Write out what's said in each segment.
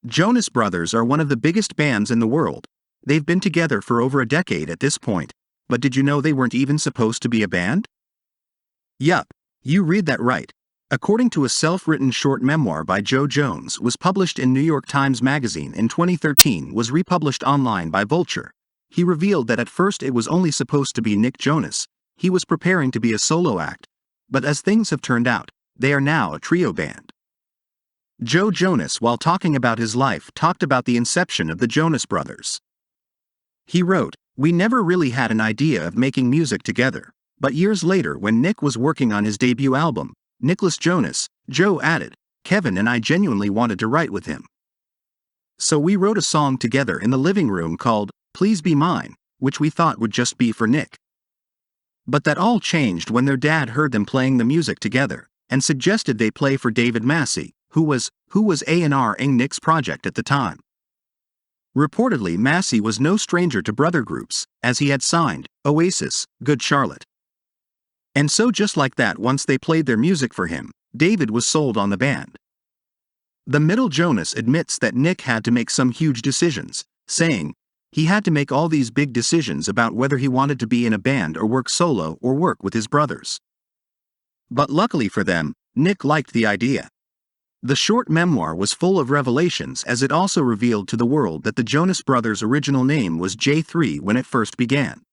Jonas Brothers are one of the biggest bands in the world. They've been together for over a decade at this point. But did you know they weren't even supposed to be a band? Yup, you read that right. According to a self-written short memoir by Joe Jonas, was published in New York Times Magazine in 2013, was republished online by Vulture. He revealed that at first it was only supposed to be Nick Jonas. He was preparing to be a solo act. But as things have turned out, they are now a trio band. Joe Jonas, while talking about his life, talked about the inception of the Jonas Brothers. He wrote, "We never really had an idea of making music together. But years later, when Nick was working on his debut album, Nicholas Jonas, Joe added, Kevin and I genuinely wanted to write with him. So we wrote a song together in the living room called Please Be Mine, which we thought would just be for Nick. But that all changed when their dad heard them playing the music together, and suggested they play for David Massey, who was A&R-ing Nick's project at the time. Reportedly, Massey was no stranger to brother groups, as he had signed Oasis, Good Charlotte. And so just like that, once they played their music for him, David was sold on the band. The middle Jonas admits that Nick had to make some huge decisions, saying, he had to make all these big decisions about whether he wanted to be in a band or work solo or work with his brothers. But luckily for them, Nick liked the idea. The short memoir was full of revelations, as it also revealed to the world that the Jonas Brothers' original name was J3 when it first began.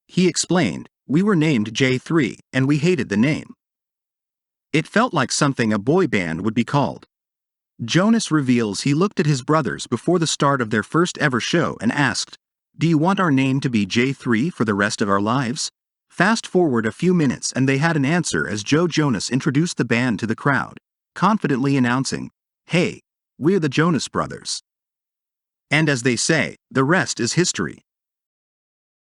He explained, we were named J3, and we hated the name. It felt like something a boy band would be called. Jonas reveals he looked at his brothers before the start of their first ever show and asked, do you want our name to be J3 for the rest of our lives? Fast forward a few minutes and they had an answer as Joe Jonas introduced the band to the crowd, confidently announcing, hey, we're the Jonas Brothers. And as they say, the rest is history.